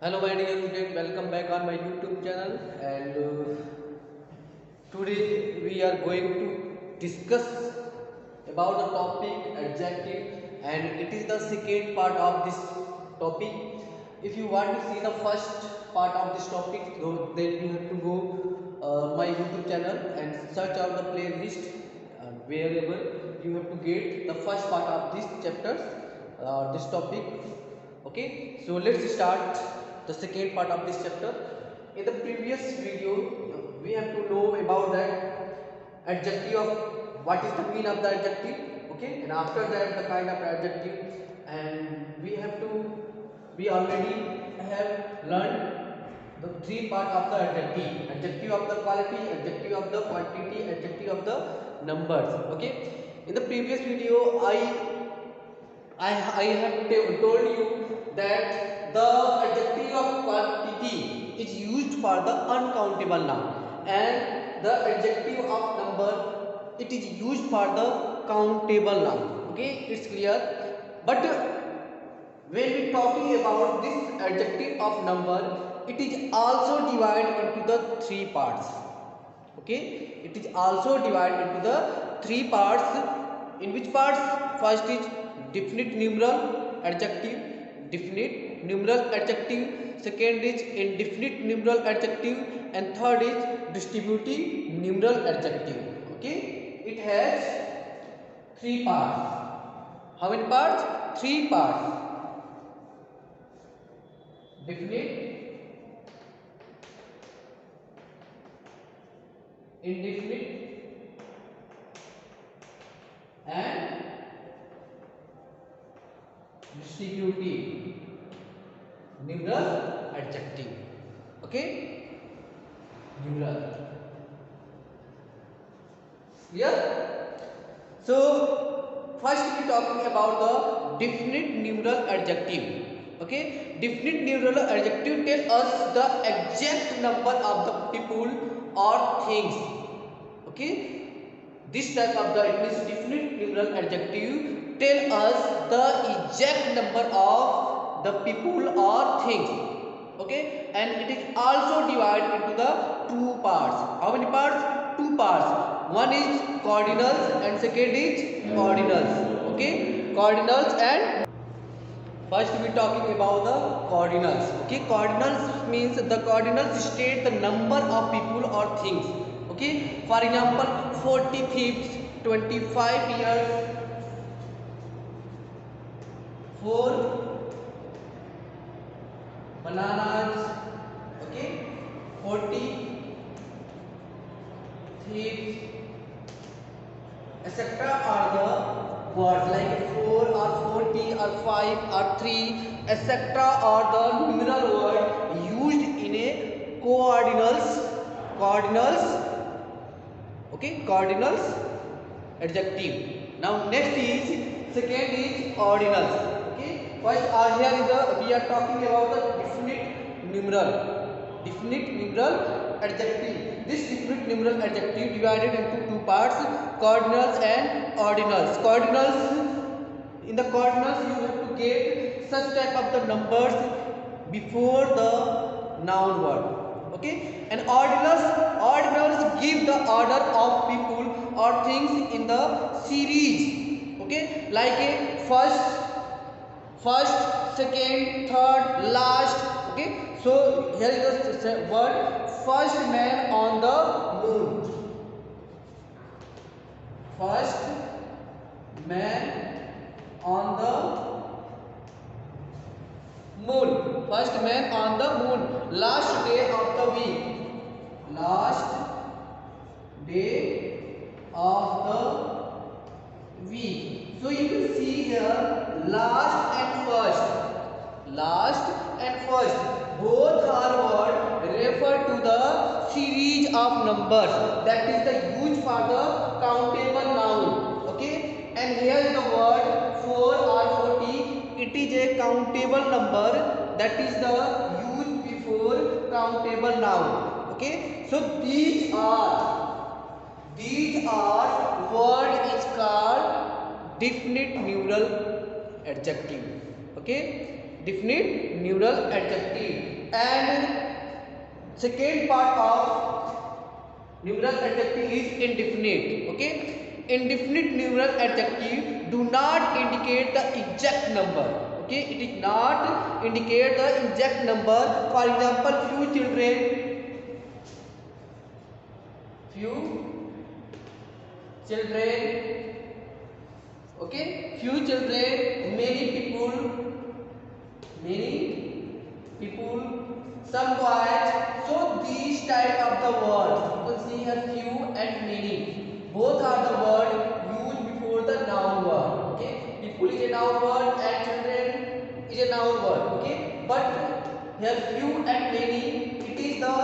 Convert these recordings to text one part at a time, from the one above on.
Hello my dear student, welcome back on my YouTube channel. And today we are going to discuss about the topic adjective, and it is the second part of this topic. If you want to see the first part of this topic, so then you have to go my YouTube channel and search out the playlist wherever you have to get the first part of this chapters, this topic. Okay, so let's start the second part of this chapter. In the previous video we have to know about that adjective of what is the meaning of the adjective. Okay, and after that the kind of adjective, and we already have learned the three part of the adjective: adjective of the quality, adjective of the quantity, adjective of the numbers. Okay, in the previous video I have told you that the adjective of quantity is used for the uncountable noun, and the adjective of number, it is used for the countable noun. Okay, it's clear. But when we talking about this adjective of number, it is also divided into the three parts. Okay, it is also divided into the three parts. In which parts? First is definite numeral adjective, definite numeral adjective. Second is indefinite numeral adjective, and third is distributive numeral adjective. Okay, it has three parts. How many parts? Three parts: definite, indefinite, and distributive numeral adjective. Okay, numeral. Clear? So first we talking about the definite numeral adjective. Okay, definite numeral adjective tell us the exact number of the people or things. Okay, this type of the, it means definite numeral adjective tell us the exact number of the people or things. Okay, and it is also divided into the two parts. How many parts? Two parts. One is cardinals and second is ordinals. Okay, cardinals and first we talking about the cardinals. Okay, cardinals means the cardinals state the number of people or things. Okay, for example, 40 thieves, 25 years, 4 bananas. Okay, 40 thieves, etc. are the words like 4 or 40 or 5 or 3, etc. are the numeral word used in a cardinals. Okay, cardinals adjective. Now next is second is ordinals. Okay, first here is the, we are talking about the definite numeral adjective. This definite numeral adjective divided into two parts: cardinals and ordinals. Cardinals, in the cardinals you have to get such type of the numbers before the noun word. Okay, and ordinals give the order of people or things in the series. Okay, like a first, second, third, last. Okay, so here is the word first man on the moon. First man on the moon. First man on the moon. Last day of the week. Last day of the week. So you can see here last and first. Last and first. Both are what refer to the series of numbers. That is the huge part it is a countable number, that is the use before countable noun. Okay, so these are word is called definite neural adjective. Okay, definite neural adjective. And second part of neural adjective is indefinite. Okay, indefinite neural adjective do not indicate the exact number. Okay, it is not indicate the exact number. For example, few children, okay, few children, many people, some boys. So these type of the words you can see here, few and many, both are the word used before the noun word. Okay, people is a noun word and children is a noun word. Okay, but here few and many, it is the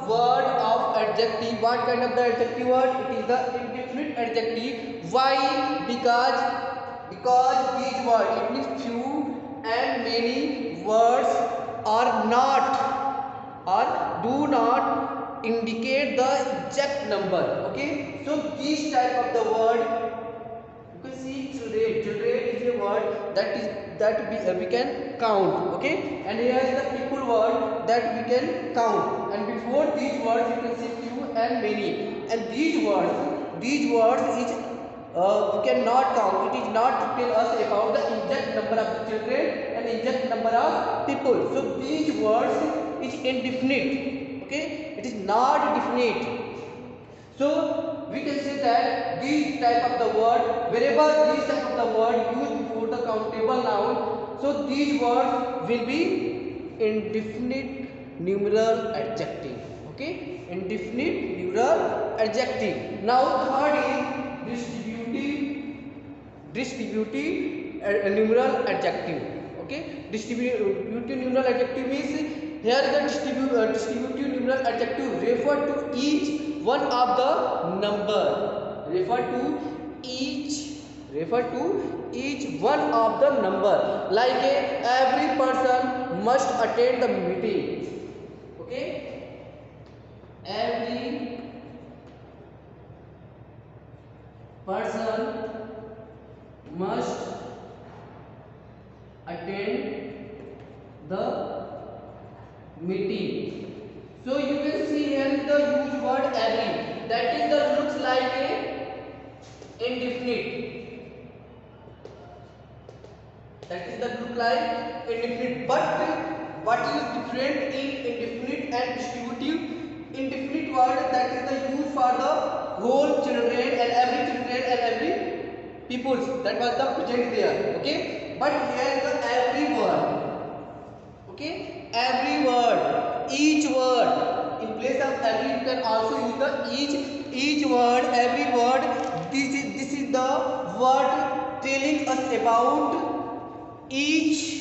word of adjective. What kind of the adjective word? It is the indefinite adjective. Why? Because these words, it means few and many words are not or do not indicate the exact number. Okay, so this type of the word, you can see children is a word that we can count. Okay, and here is the people word that we can count, and before these words you can see few and many, and these words is we cannot count. It is not tell us about the exact number of the children and exact number of people. So these words is indefinite. Okay, it is not definite. So we can say that these type of the word, wherever these type of the word used before the countable noun, so these words will be indefinite numeral adjective. Okay, indefinite numeral adjective. Now third is distributive numeral adjective. Okay, distributive numeral adjective means here the distributive numeral adjective refer to each one of the number, refer to each one of the number, like every person must attend the meeting. Okay, every person must attend the meeting. So you can see here is the used word every, that is the looks like a indefinite, that is the look like indefinite. But what is different in indefinite and distributive? Indefinite word, that is the use for the whole children and every peoples, that was the present there. Okay, but here is the every word. Okay, every word, each word, in place of every you can also use the each word, every word. This is the word telling us about each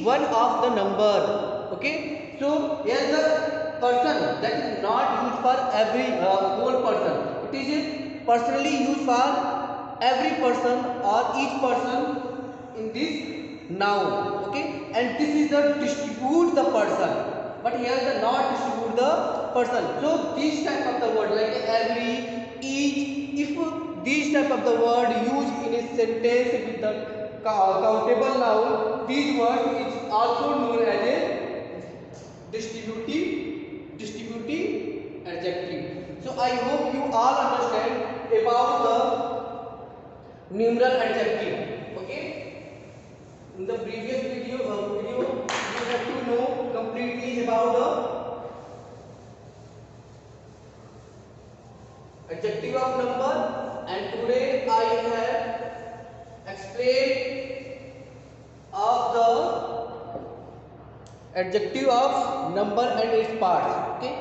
one of the number. Okay, so here is the person, that is not used for every whole person. It is personally used for every person or each person in this noun. Okay, and this is the distribute the person, but here the not distribute the person. So this type of the word like every, each, if these type of the word used in a sentence with the countable noun, these words is also known as a distributive adjective. So I hope you all understand about the numeral adjective. Okay, in the previous video you have to know completely about the adjective of number, and today I have explained of the adjective of number and its parts. Okay,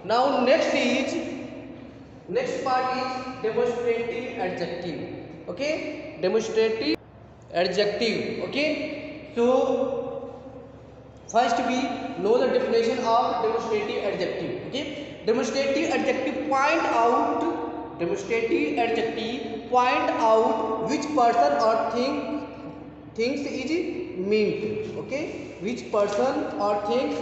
now next part is demonstrative adjective. Okay, demonstrative adjective. Okay, so first we know the definition of demonstrative adjective. Okay, demonstrative adjective point out which person or thing things is meant. Okay, which person or things.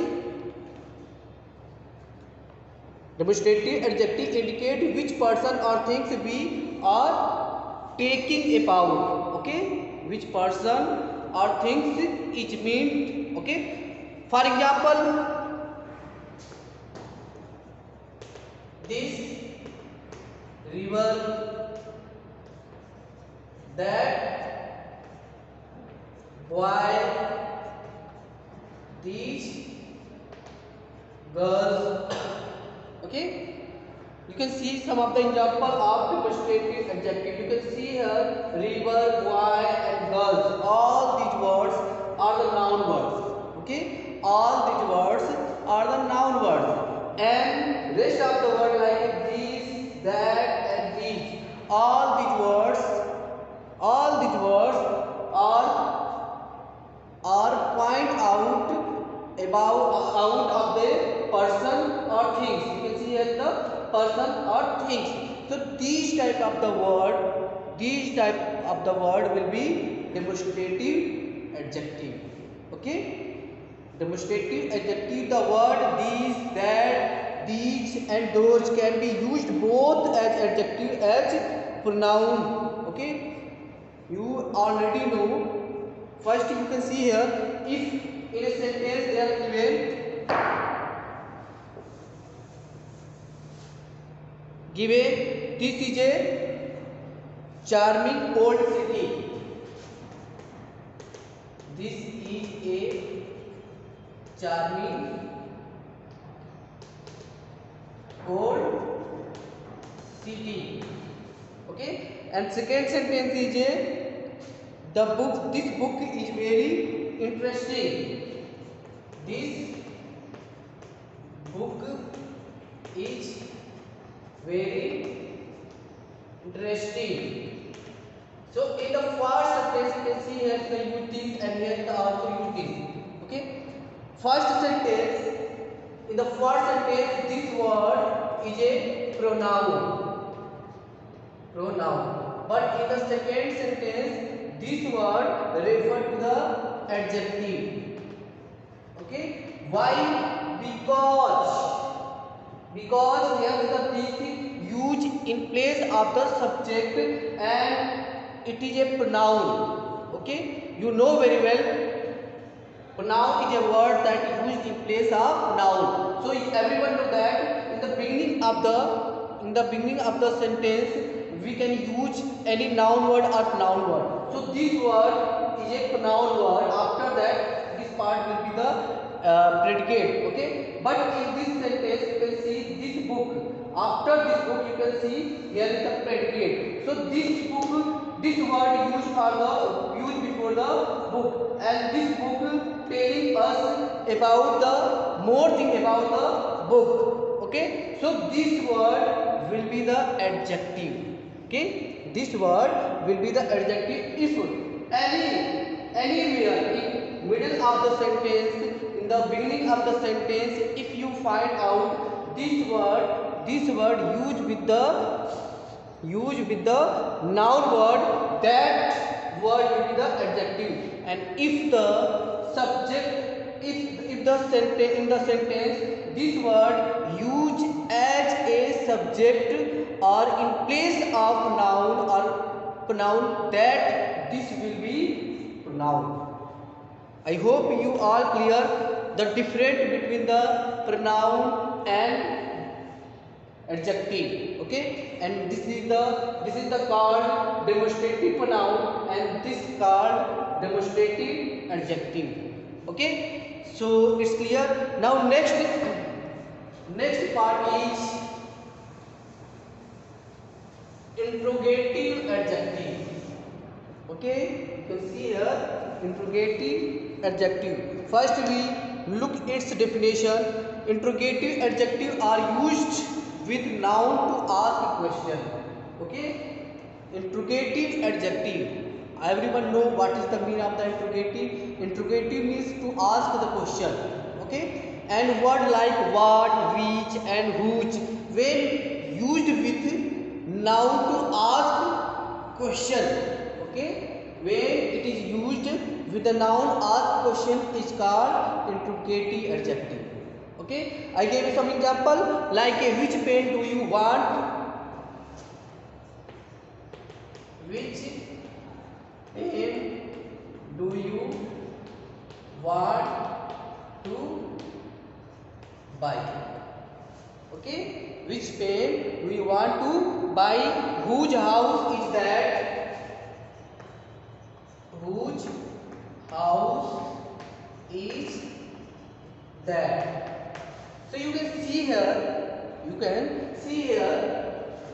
Demonstrative adjective indicate which person or things we are taking about. Okay, which person or things is meant. Okay, for example, this river, that boy, these girls. Okay, you can see some of the example of demonstrative adjective. You can see here river, boy and girls. All these words are the noun words. Okay, all these words are the noun words, and rest of the word like these, that and these. All these words are point out of the person or things. You can see here the person or things. So these type of the word will be demonstrative adjective. Okay, demonstrative adjective, the word these, that, these and those can be used both as adjective as pronoun. Okay, you already know. First you can see here, if in a sentence they are given this is a charming old city. This is a charming old city. Okay, and second sentence is a this book is very interesting. This book is very interesting. So in the first sentence you can see here the use this and here the also use this. Okay, first sentence, in the first sentence this word is a pronoun, but in the second sentence this word refer to the adjective. Okay, why? Because here the this used in place of the subject and it is a pronoun. Okay, you know very well, pronoun is a word that is used in place of noun. So everyone know that in the beginning of the sentence we can use any noun word or pronoun word. So this word is a pronoun word. After that, this part will be the predicate. Okay, but in this sentence you can see this book. After this book you can see here is the predicate. So this book, this word used before the book, and this book telling us about the more thing about the book. Okay, so this word will be the adjective. Okay, this word will be the adjective if anywhere in middle of the sentence, in the beginning of the sentence, if you find out this word used with the noun word, that word will be the adjective. And if the subject, if the sentence, in the sentence this word used as a subject or in place of noun or pronoun, that this will be pronoun. I hope you all clear the difference between the pronoun and adjective. Okay, and this is the called demonstrative pronoun and this called demonstrative adjective. Okay, so it's clear. Now next part is interrogative adjective. Okay, you can see here interrogative adjective. First we look its definition. Interrogative adjective are used with noun to ask a question. Okay, interrogative adjective. Everyone know what is the meaning of the interrogative. Interrogative means to ask the question. Okay, and word like what, which and whose, when used with noun to ask question. Okay, when it is used with the noun asked question is called interrogative adjective. Okay, I gave you some example like which pen do you want? Which pen do you want to buy? Okay, which pen do you want to buy? Whose house is that? Whose house is that? So you can see here,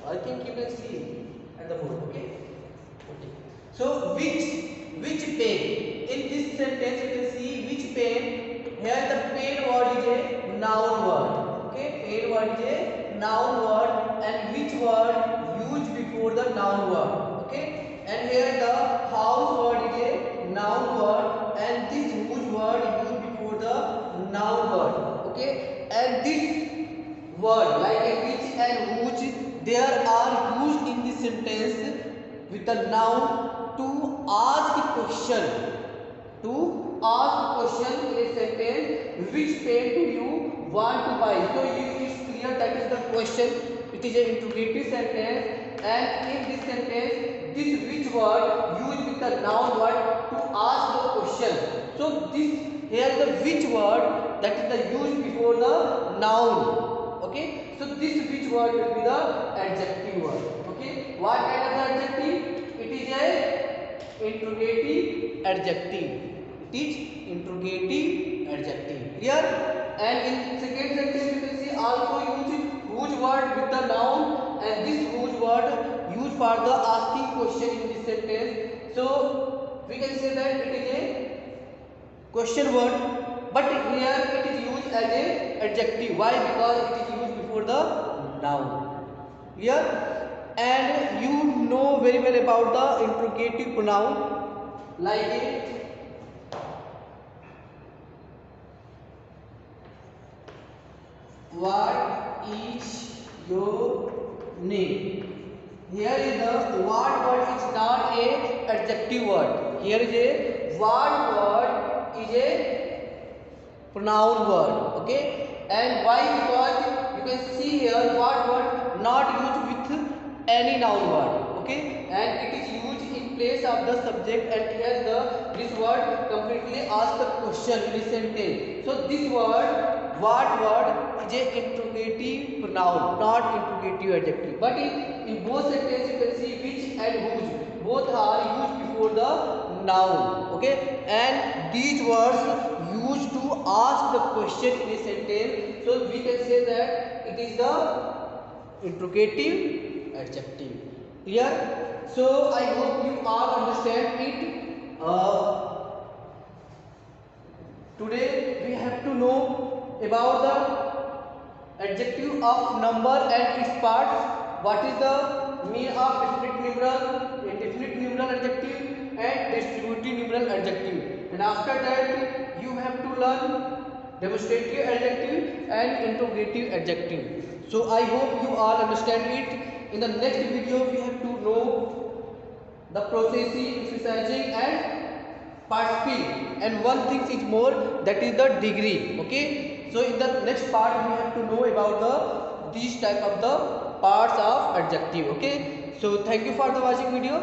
I think you can see at the board, okay? Okay. So which pen? In this sentence you can see which pen. Here the pen word is a noun word. Okay, pen word is a noun word, and which word used before the noun word. Okay, and here the house word is a noun word, and this whose word used before the noun word. Okay, and this word like a which and whose, there are used in this sentence with the noun to ask a question. To ask a question in a sentence, which pen do you want to buy? So it's clear that is the question. It is an interrogative sentence, and in this sentence, this which word used with the noun word to ask the question. So this here the which word, that is the used before the noun. Okay, so this which word will be the adjective word. Okay, what kind of the adjective? It is a interrogative adjective. It is interrogative adjective. Here and in second sentence you can see also use whose word with the noun, and this whose word used for the asking question in this sentence. So we can say that it is a question word, but here it is used as a adjective. Why? Because it is used before the noun. Here, and you know very well about the interrogative pronoun like a what is your name? Here is the what word is not a adjective word. Here is a what word is a pronoun word. Okay, and why? Because you can see here what word not used with any noun word. Okay, and it is used in place of the subject, and here this word completely asks the question in a sentence. So this word what word is a interrogative pronoun, not interrogative adjective. But in both sentences you can see which and whose, both are used before the noun. Okay, and these words used to ask the question in a sentence. So we can say that it is the interrogative adjective. Clear? So I hope you all understand it. Today we have to know about the adjective of number and its parts. What is the meaning of definite numeral, indefinite numeral adjective, and distributive numeral adjective. And after that you have to learn demonstrative adjective and interrogative adjective. So I hope you all understand it. In the next video we have to know the processing, emphasizing and participle, and one thing is more, that is the degree. Okay, so in the next part we have to know about these type of the parts of adjective. Okay, so thank you for the watching video.